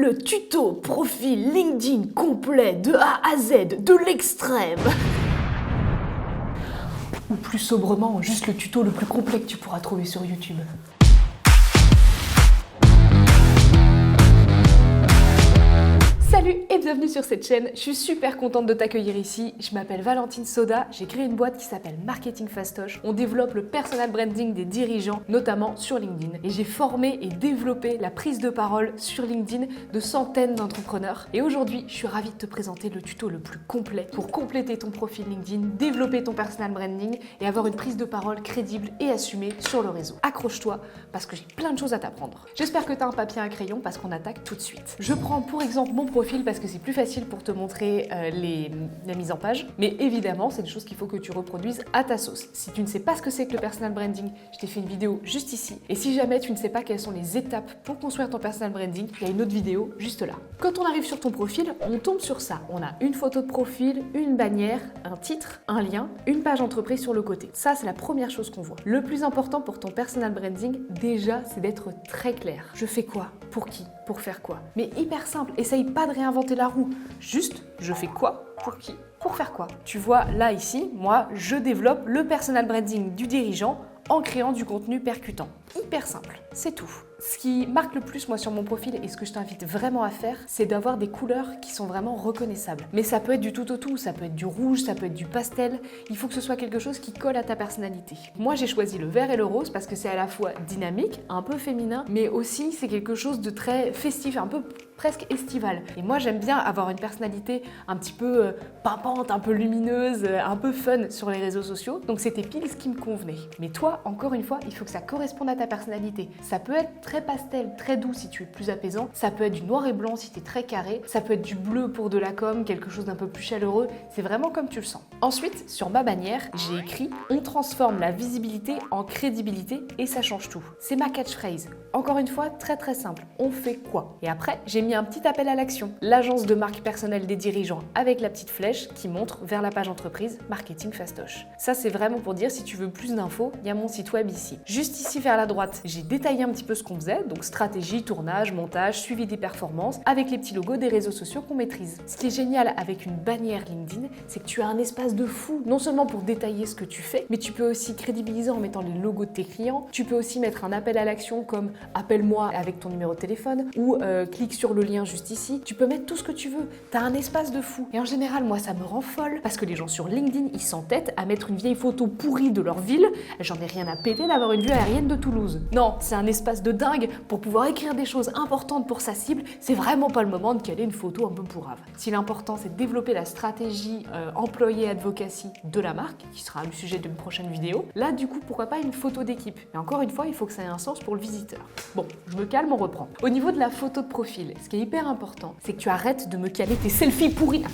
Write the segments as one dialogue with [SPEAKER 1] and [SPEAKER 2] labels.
[SPEAKER 1] Le tuto profil LinkedIn complet de A à Z, de l'extrême. Ou plus sobrement, juste le tuto le plus complet que tu pourras trouver sur YouTube. Salut et bienvenue sur cette chaîne, je suis super contente de t'accueillir ici. Je m'appelle Valentine Soda, j'ai créé une boîte qui s'appelle Marketing Fastoche. On développe le personal branding des dirigeants, notamment sur LinkedIn. Et j'ai formé et développé la prise de parole sur LinkedIn de centaines d'entrepreneurs. Et aujourd'hui, je suis ravie de te présenter le tuto le plus complet pour compléter ton profil LinkedIn, développer ton personal branding et avoir une prise de parole crédible et assumée sur le réseau. Accroche-toi parce que j'ai plein de choses à t'apprendre. J'espère que tu as un papier et un crayon parce qu'on attaque tout de suite. Je prends pour exemple mon profil parce que c'est plus facile pour te montrer la mise en page, mais évidemment c'est des choses qu'il faut que tu reproduises à ta sauce. Si tu ne sais pas ce que c'est que le personal branding, je t'ai fait une vidéo juste ici, et si jamais tu ne sais pas quelles sont les étapes pour construire ton personal branding, il y a une autre vidéo juste là. Quand on arrive sur ton profil, on tombe sur ça. On a une photo de profil, une bannière, un titre, un lien, une page entreprise sur le côté. Ça, c'est la première chose qu'on voit. Le plus important pour ton personal branding, déjà, c'est d'être très clair. Je fais quoi? Pour qui? Pour faire quoi? Mais hyper simple, essaye pas de réinventer la roue. Juste, je fais quoi? Pour qui? Pour faire quoi? Tu vois, là, ici, moi, je développe le personal branding du dirigeant en créant du contenu percutant. Hyper simple, c'est tout. Ce qui marque le plus moi sur mon profil et ce que je t'invite vraiment à faire, c'est d'avoir des couleurs qui sont vraiment reconnaissables. Mais ça peut être du tout au tout, ça peut être du rouge, ça peut être du pastel. Il faut que ce soit quelque chose qui colle à ta personnalité. Moi j'ai choisi le vert et le rose parce que c'est à la fois dynamique, un peu féminin, mais aussi c'est quelque chose de très festif, un peu presque estival. Et moi j'aime bien avoir une personnalité un petit peu pimpante, un peu lumineuse, un peu fun sur les réseaux sociaux. Donc c'était pile ce qui me convenait. Mais toi, encore une fois, il faut que ça corresponde à ta personnalité. Ça peut être très pastel, très doux si tu es plus apaisant. Ça peut être du noir et blanc si tu es très carré. Ça peut être du bleu pour de la com, quelque chose d'un peu plus chaleureux. C'est vraiment comme tu le sens. Ensuite, sur ma bannière, j'ai écrit « On transforme la visibilité en crédibilité et ça change tout ». C'est ma catchphrase. Encore une fois, très très simple. On fait quoi? Et après, j'ai mis un petit appel à l'action. L'agence de marque personnelle des dirigeants avec la petite flèche qui montre vers la page entreprise Marketing Fastoche. Ça, c'est vraiment pour dire si tu veux plus d'infos, il y a mon site web ici. Juste ici vers la droite, j'ai détaillé un petit peu ce qu'on faisait, donc stratégie, tournage, montage, suivi des performances, avec les petits logos des réseaux sociaux qu'on maîtrise. Ce qui est génial avec une bannière LinkedIn, c'est que tu as un espace de fou, non seulement pour détailler ce que tu fais, mais tu peux aussi crédibiliser en mettant les logos de tes clients. Tu peux aussi mettre un appel à l'action comme appelle-moi avec ton numéro de téléphone ou clique sur le lien juste ici. Tu peux mettre tout ce que tu veux. Tu as un espace de fou. Et en général, moi, ça me rend folle parce que les gens sur LinkedIn, ils s'entêtent à mettre une vieille photo pourrie de leur ville. J'en ai rien à péter d'avoir une vue aérienne de Toulouse. Non, c'est un espace de dingue pour pouvoir écrire des choses importantes pour sa cible. C'est vraiment pas le moment de caler une photo un peu pourrave. Si l'important, c'est de développer la stratégie employé advocacy de la marque, qui sera le sujet d'une prochaine vidéo, là, du coup, pourquoi pas une photo d'équipe? Mais encore une fois, il faut que ça ait un sens pour le visiteur. Bon, je me calme, on reprend. Au niveau de la photo de profil, ce qui est hyper important, c'est que tu arrêtes de me caler tes selfies pourris.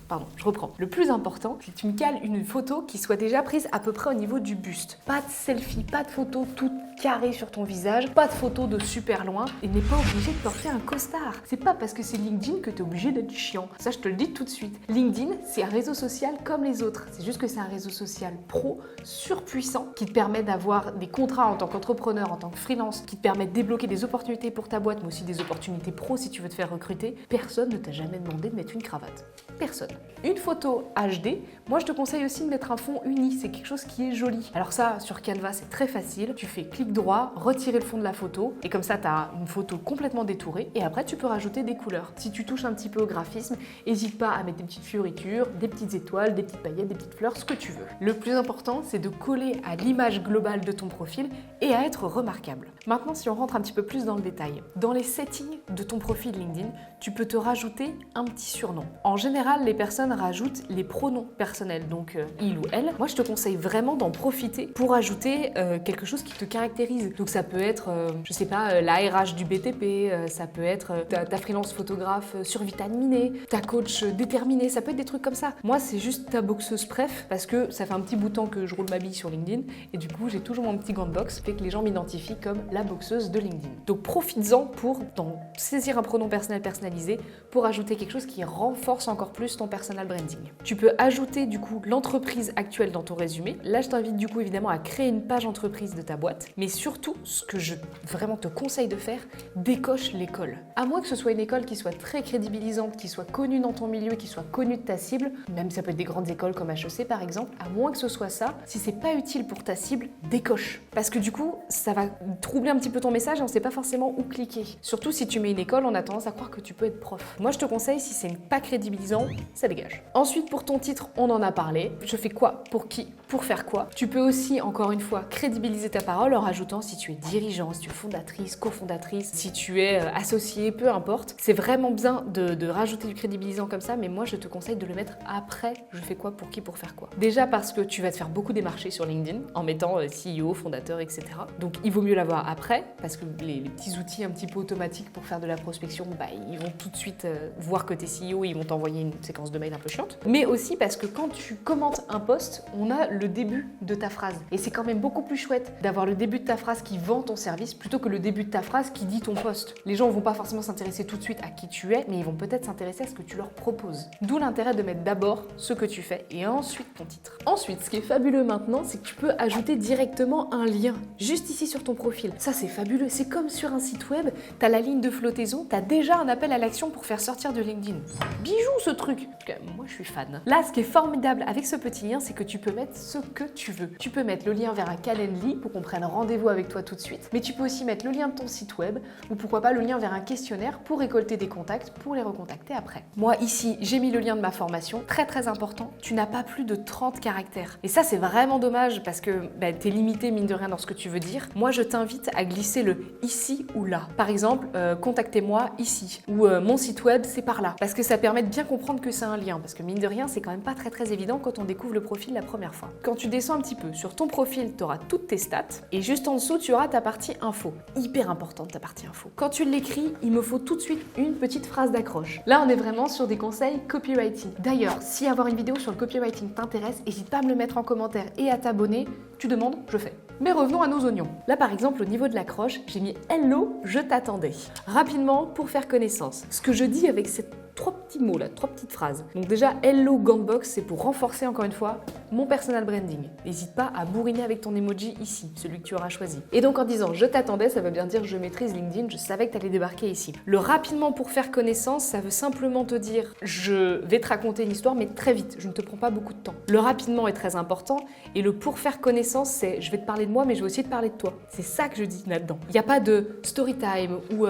[SPEAKER 1] Pardon, je reprends. Le plus important, c'est que tu me cales une photo qui soit déjà prise à peu près au niveau du buste. Pas de selfie, pas de photo toute carrée sur ton visage, pas de photo de super loin et n'es pas obligé de porter un costard. C'est pas parce que c'est LinkedIn que t'es obligé d'être chiant. Ça, je te le dis tout de suite. LinkedIn, c'est un réseau social comme les autres. C'est juste que c'est un réseau social pro, surpuissant, qui te permet d'avoir des contrats en tant qu'entrepreneur, en tant que freelance, qui te permet de débloquer des opportunités pour ta boîte, mais aussi des opportunités pro si tu veux te faire recruter. Personne ne t'a jamais demandé de mettre une cravate. Personne. Une photo HD, moi je te conseille aussi de mettre un fond uni, c'est quelque chose qui est joli. Alors ça, sur Canva, c'est très facile. Tu fais clic droit, retirer le fond de la photo, et comme ça, tu as une photo complètement détourée, et après, tu peux rajouter des couleurs. Si tu touches un petit peu au graphisme, n'hésite pas à mettre des petites fioritures, des petites étoiles, des petites paillettes, des petites fleurs, ce que tu veux. Le plus important, c'est de coller à l'image globale de ton profil et à être remarquable. Maintenant, si on rentre un petit peu plus dans le détail, dans les settings de ton profil LinkedIn, tu peux te rajouter un petit surnom. En général, les personnes rajoutent les pronoms personnels, donc il ou elle. Moi, je te conseille vraiment d'en profiter pour ajouter quelque chose qui te caractérise. Donc ça peut être, je sais pas, la RH du BTP, ça peut être ta freelance photographe survitaminée, ta coach déterminée, ça peut être des trucs comme ça. Moi, c'est juste ta boxeuse préf, parce que ça fait un petit bout de temps que je roule ma bille sur LinkedIn, et du coup, j'ai toujours mon petit gant de boxe, fait que les gens m'identifient comme la boxeuse de LinkedIn. Donc profites-en pour t'en saisir un pronom personnel personnalisé, pour ajouter quelque chose qui renforce encore plus ton personnalité. personal branding. Tu peux ajouter du coup l'entreprise actuelle dans ton résumé. Là, je t'invite du coup évidemment à créer une page entreprise de ta boîte. Mais surtout, ce que je vraiment te conseille de faire, décoche l'école. À moins que ce soit une école qui soit très crédibilisante, qui soit connue dans ton milieu, qui soit connue de ta cible, même ça peut être des grandes écoles comme HEC par exemple, à moins que ce soit ça, si c'est pas utile pour ta cible, décoche. Parce que du coup, ça va troubler un petit peu ton message et on sait pas forcément où cliquer. Surtout si tu mets une école, on a tendance à croire que tu peux être prof. Moi, je te conseille, si c'est pas crédibilisant, ça dégage. Ensuite, pour ton titre, on en a parlé. Je fais quoi? Pour qui? Pour faire quoi? Tu peux aussi, encore une fois, crédibiliser ta parole en rajoutant si tu es dirigeant, si tu es fondatrice, cofondatrice, si tu es associé, peu importe. C'est vraiment bien de rajouter du crédibilisant comme ça, mais moi, je te conseille de le mettre après. Je fais quoi? Pour qui? Pour faire quoi? Déjà parce que tu vas te faire beaucoup démarcher sur LinkedIn en mettant CEO, fondateur, etc. Donc, il vaut mieux l'avoir après parce que les petits outils un petit peu automatiques pour faire de la prospection, ils vont tout de suite voir que tu es CEO et ils vont t'envoyer une séquence de mails un peu chiante. Mais aussi parce que quand tu commentes un post, on a le début de ta phrase. Et c'est quand même beaucoup plus chouette d'avoir le début de ta phrase qui vend ton service plutôt que le début de ta phrase qui dit ton post. Les gens ne vont pas forcément s'intéresser tout de suite à qui tu es, mais ils vont peut-être s'intéresser à ce que tu leur proposes. D'où l'intérêt de mettre d'abord ce que tu fais et ensuite ton titre. Ensuite, ce qui est fabuleux maintenant, c'est que tu peux ajouter directement un lien, juste ici sur ton profil. Ça, c'est fabuleux. C'est comme sur un site web, tu as la ligne de flottaison, tu as déjà un appel à l'action pour faire sortir de LinkedIn. Bijou ce truc. En tout cas, moi, je suis fan. Là, ce qui est formidable avec ce petit lien, c'est que tu peux mettre ce que tu veux. Tu peux mettre le lien vers un Calendly pour qu'on prenne rendez-vous avec toi tout de suite, mais tu peux aussi mettre le lien de ton site web ou pourquoi pas le lien vers un questionnaire pour récolter des contacts pour les recontacter après. Moi, ici, j'ai mis le lien de ma formation. Très, très important, tu n'as pas plus de 30 caractères. Et ça, c'est vraiment dommage parce que tu es limité, mine de rien, dans ce que tu veux dire. Moi, je t'invite à glisser le ici ou là. Par exemple, contactez-moi ici ou mon site web, c'est par là. Parce que ça permet de bien comprendre que c'est un lien. Parce que mine de rien, c'est quand même pas très très évident quand on découvre le profil la première fois. Quand tu descends un petit peu, sur ton profil, tu auras toutes tes stats et juste en dessous, tu auras ta partie info. Hyper importante ta partie info. Quand tu l'écris, il me faut tout de suite une petite phrase d'accroche. Là, on est vraiment sur des conseils copywriting. D'ailleurs, si avoir une vidéo sur le copywriting t'intéresse, n'hésite pas à me le mettre en commentaire et à t'abonner. Tu demandes, je fais. Mais revenons à nos oignons. Là, par exemple, au niveau de l'accroche, j'ai mis Hello, je t'attendais. Rapidement, pour faire connaissance. Ce que je dis avec ces 3 petits mots là, 3 petites phrases. Donc déjà, Hello Gantbox, c'est pour renforcer encore une fois mon personal branding. N'hésite pas à bourriner avec ton emoji ici, celui que tu auras choisi. Et donc en disant je t'attendais, ça veut bien dire je maîtrise LinkedIn, je savais que tu allais débarquer ici. Le rapidement pour faire connaissance, ça veut simplement te dire je vais te raconter une histoire, mais très vite, je ne te prends pas beaucoup de temps. Le rapidement est très important et le pour faire connaissance, c'est je vais te parler de moi, mais je vais aussi te parler de toi. C'est ça que je dis là-dedans. Il n'y a pas de story time ou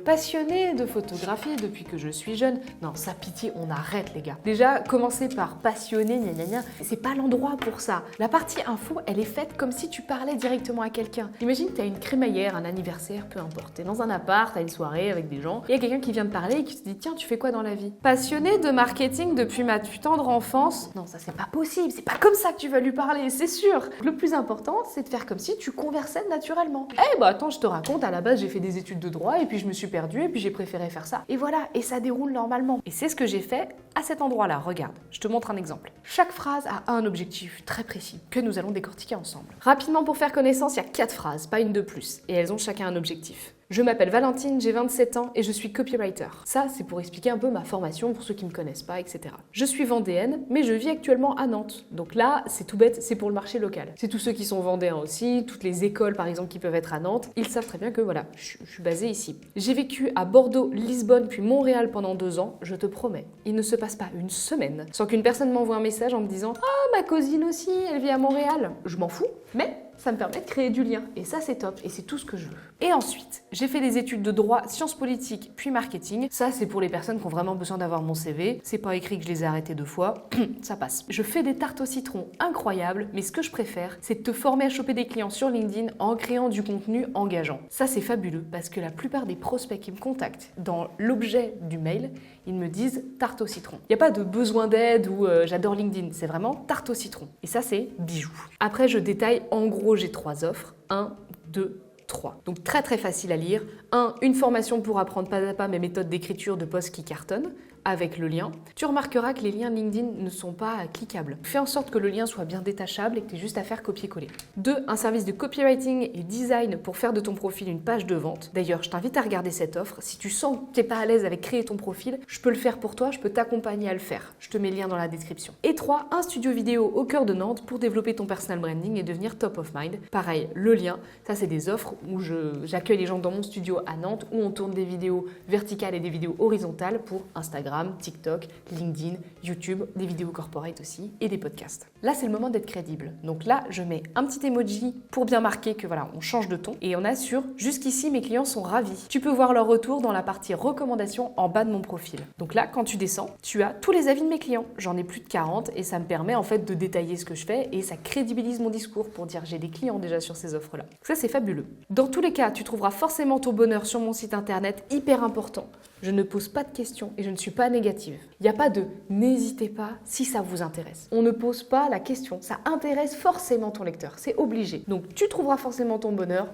[SPEAKER 1] passionné de photographie depuis que je suis jeune. Non, ça pitié, on arrête les gars. Déjà, commencer par passionné, gna gna gna, c'est pas l'endroit pour ça. La partie info, elle est faite comme si tu parlais directement à quelqu'un. Imagine, t'as une crémaillère, un anniversaire, peu importe. T'es dans un appart, t'as une soirée avec des gens, il y a quelqu'un qui vient te parler et qui te dit tiens, tu fais quoi dans la vie? Passionné de marketing depuis ma plus tendre enfance? Non, ça c'est pas possible, c'est pas comme ça que tu vas lui parler, c'est sûr. Le plus important, c'est de faire comme si tu conversais naturellement. Eh bah attends, je te raconte, à la base j'ai fait des études de droit et puis je me suis perdue et puis j'ai préféré faire ça. Et voilà, et ça déroule normalement. Et c'est ce que j'ai fait à cet endroit-là. Regarde, je te montre un exemple. Chaque phrase a un objectif très précis que nous allons décortiquer ensemble. Rapidement, pour faire connaissance, il y a 4 phrases, pas une de plus, et elles ont chacun un objectif. Je m'appelle Valentine, j'ai 27 ans et je suis copywriter. Ça, c'est pour expliquer un peu ma formation pour ceux qui ne me connaissent pas, etc. Je suis vendéenne, mais je vis actuellement à Nantes. Donc là, c'est tout bête, c'est pour le marché local. C'est tous ceux qui sont vendéens aussi, toutes les écoles par exemple qui peuvent être à Nantes. Ils savent très bien que voilà, je suis basée ici. J'ai vécu à Bordeaux, Lisbonne puis Montréal pendant 2 ans. Je te promets, il ne se passe pas une semaine sans qu'une personne m'envoie un message en me disant « Ah, ma cousine aussi, elle vit à Montréal. » Je m'en fous, mais ça me permet de créer du lien. Et ça, c'est top. Et c'est tout ce que je veux. Et ensuite, j'ai fait des études de droit, sciences politiques, puis marketing. Ça, c'est pour les personnes qui ont vraiment besoin d'avoir mon CV. C'est pas écrit que je les ai arrêtés 2 fois. Ça passe. Je fais des tartes au citron incroyables, mais ce que je préfère, c'est de te former à choper des clients sur LinkedIn en créant du contenu engageant. Ça, c'est fabuleux parce que la plupart des prospects qui me contactent dans l'objet du mail, ils me disent tarte au citron. Il n'y a pas de besoin d'aide ou j'adore LinkedIn. C'est vraiment tarte au citron. Et ça, c'est bijou. Après, je détaille en gros, j'ai 3 offres. 1, 2, 3. Donc très très facile à lire. 1, une formation pour apprendre pas à pas mes méthodes d'écriture de posts qui cartonnent. avec le lien, tu remarqueras que les liens LinkedIn ne sont pas cliquables. Fais en sorte que le lien soit bien détachable et que tu aies juste à faire copier-coller. 2. Un service de copywriting et design pour faire de ton profil une page de vente. D'ailleurs, je t'invite à regarder cette offre. Si tu sens que tu n'es pas à l'aise avec créer ton profil, je peux le faire pour toi, je peux t'accompagner à le faire. Je te mets le lien dans la description. Et 3. Un studio vidéo au cœur de Nantes pour développer ton personal branding et devenir top of mind. Pareil, le lien, ça c'est des offres où j'accueille les gens dans mon studio à Nantes où on tourne des vidéos verticales et des vidéos horizontales pour Instagram, TikTok, LinkedIn, YouTube, des vidéos corporate aussi et des podcasts. Là, c'est le moment d'être crédible. Donc là, je mets un petit emoji pour bien marquer que voilà, on change de ton et on assure jusqu'ici mes clients sont ravis. Tu peux voir leur retour dans la partie recommandations en bas de mon profil. Donc là, quand tu descends, tu as tous les avis de mes clients. J'en ai plus de 40 et ça me permet en fait de détailler ce que je fais et ça crédibilise mon discours pour dire j'ai des clients déjà sur ces offres-là. Ça, c'est fabuleux. Dans tous les cas, tu trouveras forcément ton bonheur sur mon site internet, hyper important. Je ne pose pas de questions et je ne suis pas négative. Il n'y a pas de « n'hésitez pas si ça vous intéresse ». On ne pose pas la question, ça intéresse forcément ton lecteur, c'est obligé. Donc tu trouveras forcément ton bonheur,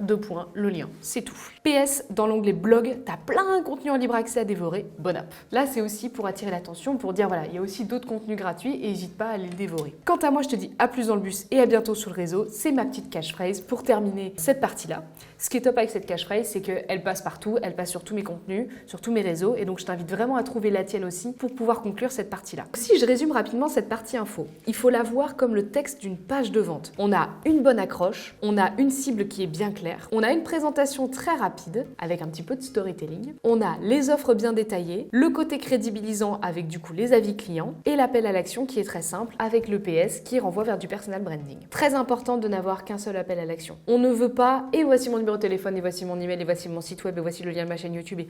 [SPEAKER 1] le lien, c'est tout. PS, dans l'onglet blog, tu as plein de contenus en libre accès à dévorer, bonne app. Là, c'est aussi pour attirer l'attention, pour dire voilà, il y a aussi d'autres contenus gratuits et n'hésite pas à aller le dévorer. Quant à moi, je te dis à plus dans le bus et à bientôt sur le réseau, c'est ma petite catchphrase pour terminer cette partie-là. Ce qui est top avec cette catchphrase, c'est qu'elle passe partout, elle passe sur tous mes contenus, sur tous mes réseaux et donc je t'invite vraiment à trouver la tienne aussi pour pouvoir conclure cette partie-là. Si je résume rapidement cette partie info, il faut la voir comme le texte d'une page de vente. On a une bonne accroche, on a une cible qui est bien claire, on a une présentation très rapide avec un petit peu de storytelling, on a les offres bien détaillées, le côté crédibilisant avec du coup les avis clients et l'appel à l'action qui est très simple avec le PS qui renvoie vers du personal branding. Très important de n'avoir qu'un seul appel à l'action. On ne veut pas et voici mon numéro de téléphone et voici mon email et voici mon site web et voici le lien de ma chaîne YouTube et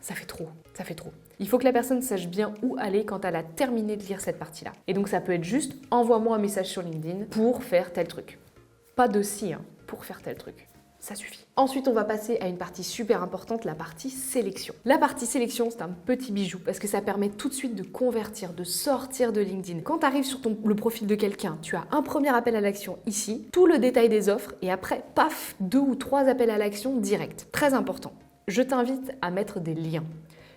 [SPEAKER 1] ça fait trop. Il faut que la personne sache bien où aller quand elle a terminé de lire cette partie-là. Et donc ça peut être juste envoie-moi un message sur LinkedIn pour faire tel truc. Pas de si, pour faire tel truc. Ça suffit. Ensuite, on va passer à une partie super importante, la partie sélection. La partie sélection, c'est un petit bijou parce que ça permet tout de suite de convertir, de sortir de LinkedIn. Quand tu arrives sur le profil de quelqu'un, tu as un premier appel à l'action ici, tout le détail des offres et après, paf, 2 ou 3 appels à l'action directs. Très important. Je t'invite à mettre des liens.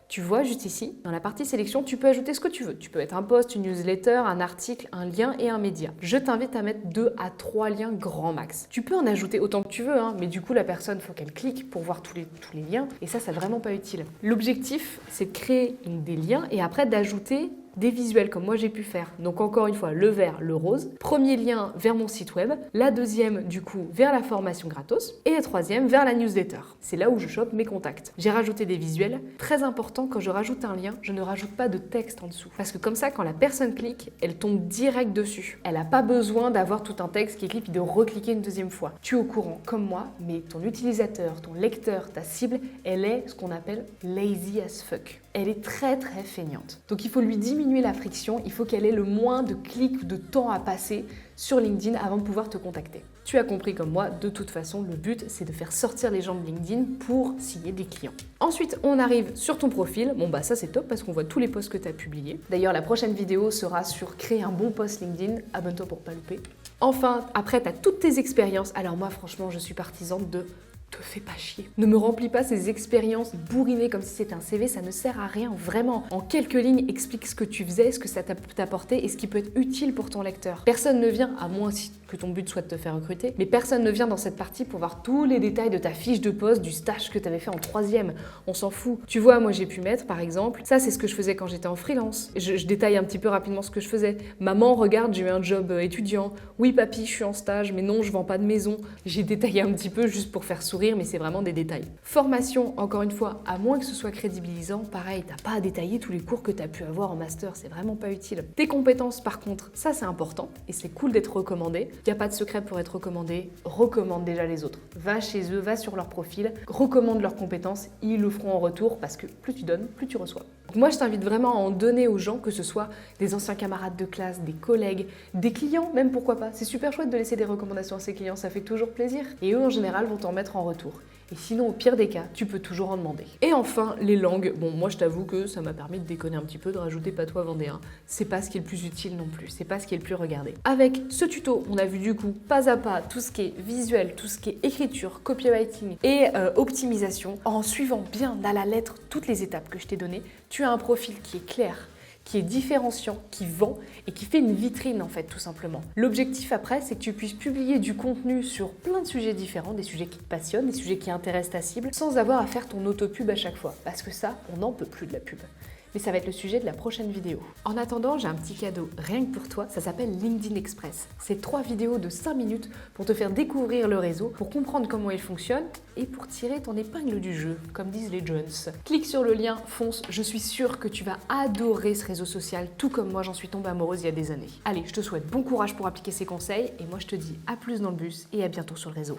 [SPEAKER 1] Tu vois juste ici, dans la partie sélection, tu peux ajouter ce que tu veux. Tu peux être un post, une newsletter, un article, un lien et un média. Je t'invite à mettre 2 à 3 liens grand max. Tu peux en ajouter autant que tu veux, mais du coup, la personne, faut qu'elle clique pour voir tous les liens. Et ça, c'est vraiment pas utile. L'objectif, c'est de créer des liens et après d'ajouter des visuels comme moi j'ai pu faire. Donc encore une fois, le vert, le rose. Premier lien vers mon site web. La deuxième, du coup, vers la formation gratos. Et la troisième, vers la newsletter. C'est là où je chope mes contacts. J'ai rajouté des visuels. Très important, quand je rajoute un lien, je ne rajoute pas de texte en dessous. Parce que comme ça, quand la personne clique, elle tombe direct dessus. Elle n'a pas besoin d'avoir tout un texte qui est cliqué et de recliquer une deuxième fois. Tu es au courant, comme moi, mais ton utilisateur, ton lecteur, ta cible, elle est ce qu'on appelle lazy as fuck. Elle est très très feignante. Donc il faut lui diminuer la friction, il faut qu'elle ait le moins de clics, de temps à passer sur LinkedIn avant de pouvoir te contacter. Tu as compris comme moi, de toute façon, le but c'est de faire sortir les gens de LinkedIn pour signer des clients. Ensuite, on arrive sur ton profil. Bon bah ça c'est top parce qu'on voit tous les posts que tu as publiés. D'ailleurs, la prochaine vidéo sera sur créer un bon post LinkedIn. Abonne-toi pour pas louper. Enfin, après tu as toutes tes expériences. Alors moi franchement, je suis partisane de te fais pas chier. Ne me remplis pas ces expériences bourrinées comme si c'était un CV, ça ne sert à rien, vraiment. En quelques lignes, explique ce que tu faisais, ce que ça t'a apporté et ce qui peut être utile pour ton lecteur. Personne ne vient, à moins que ton but soit de te faire recruter, mais personne ne vient dans cette partie pour voir tous les détails de ta fiche de poste, du stage que tu avais fait en 3e. On s'en fout. Tu vois, moi j'ai pu mettre, par exemple, ça c'est ce que je faisais quand j'étais en freelance. Je détaille un petit peu rapidement ce que je faisais. Maman, regarde, j'ai eu un job étudiant. Oui, papy, je suis en stage, mais non, je vends pas de maison. J'ai détaillé un petit peu juste pour faire sourire, mais c'est vraiment des détails. Formation, encore une fois, à moins que ce soit crédibilisant, pareil, t'as pas à détailler tous les cours que tu as pu avoir en master, c'est vraiment pas utile. Tes compétences, par contre, ça c'est important et c'est cool d'être recommandé. Il n'y a pas de secret pour être recommandé, recommande déjà les autres. Va chez eux, va sur leur profil, recommande leurs compétences, ils le feront en retour parce que plus tu donnes, plus tu reçois. Donc moi, je t'invite vraiment à en donner aux gens, que ce soit des anciens camarades de classe, des collègues, des clients, même pourquoi pas. C'est super chouette de laisser des recommandations à ses clients, ça fait toujours plaisir. Et eux, en général, vont t'en mettre en retour. Et sinon, au pire des cas, tu peux toujours en demander. Et enfin, les langues. Bon, moi je t'avoue que ça m'a permis de déconner un petit peu, de rajouter patois vendéen. C'est pas ce qui est le plus utile non plus, c'est pas ce qui est le plus regardé. Avec ce tuto, on a vu du coup pas à pas tout ce qui est visuel, tout ce qui est écriture, copywriting et optimisation. En suivant bien à la lettre toutes les étapes que je t'ai données, tu as un profil qui est clair, qui est différenciant, qui vend et qui fait une vitrine en fait tout simplement. L'objectif après, c'est que tu puisses publier du contenu sur plein de sujets différents, des sujets qui te passionnent, des sujets qui intéressent ta cible, sans avoir à faire ton autopub à chaque fois. Parce que ça, on n'en peut plus de la pub. Mais ça va être le sujet de la prochaine vidéo. En attendant, j'ai un petit cadeau rien que pour toi, ça s'appelle LinkedIn Express. C'est 3 vidéos de 5 minutes pour te faire découvrir le réseau, pour comprendre comment il fonctionne et pour tirer ton épingle du jeu, comme disent les Jones. Clique sur le lien, fonce, je suis sûre que tu vas adorer ce réseau social, tout comme moi j'en suis tombée amoureuse il y a des années. Allez, je te souhaite bon courage pour appliquer ces conseils et moi je te dis à plus dans le bus et à bientôt sur le réseau.